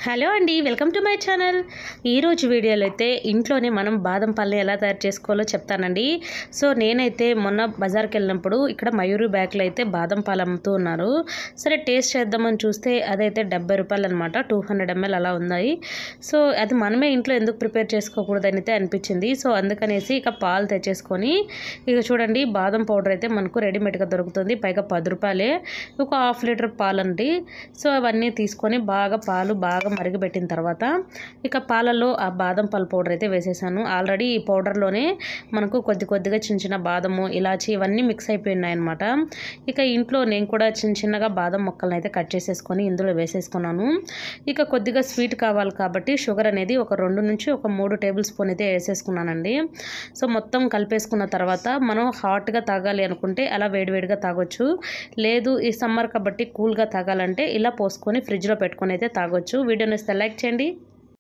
Hello అండి, welcome to my channel. ఈరోజు వీడియోలో అయితే ఇంట్లోనే మనం బాదం పాలని ఎలా తయారు చేసుకోవాలో చెప్తానండి. సో నేనైతే మొన్న బజార్కి వెళ్ళినప్పుడు ఇక్కడ మయూరి బ్యాగ్లో అయితే బాదం పాలు అమ్ముతూ ఉన్నారు. సరే టేస్ట్ చేద్దామని చూస్తే అదైతే 70 రూపాయలు అనమాట. 200 ml అలా ఉన్నాయి. సో అది మనమే ఇంట్లో ఎందుకు ప్రిపేర్ చేసుకోకూడదని అయితే అనిపించింది. సో అందుకనేసి ఇక పాలు తెచ్చేసుకొని ఇక చూడండి, బాదం పౌడర్ అయితే మనకు రెడీమేడ్గా దొరుకుతుంది. పైగా 10 రూపాయలే. ఒక హాఫ్ లీటర్ పాలు అండి. సో అవన్నీ తీసుకొని పాలు బాగా మరిగిపెట్టిన తర్వాత ఇక పాలలో ఆ బాదం పాల పౌడర్ అయితే వేసేసాను. ఆల్రెడీ ఈ పౌడర్లోనే మనకు కొద్దిగా చిన్న బాదము, ఇలాచి ఇవన్నీ మిక్స్ అయిపోయినాయి అనమాట. ఇక ఇంట్లో నేను కూడా చిన్నగా బాదం మొక్కలను అయితే కట్ చేసేసుకొని ఇందులో వేసేసుకున్నాను. ఇక కొద్దిగా స్వీట్ కావాలి కాబట్టి షుగర్ అనేది ఒక 2 నుంచి ఒక 3 టేబుల్ స్పూన్ అయితే వేసేసుకున్నానండి. సో మొత్తం కలిపేసుకున్న తర్వాత మనం హాట్గా తాగాలి అనుకుంటే అలా వేడివేడిగా తాగొచ్చు. లేదు ఈ సమ్మర్ కాబట్టి కూల్గా తాగాలంటే ఇలా పోసుకొని ఫ్రిడ్జ్లో పెట్టుకొని అయితే తాగొచ్చు. వీడియో నచ్చితే లైక్ చేయండి.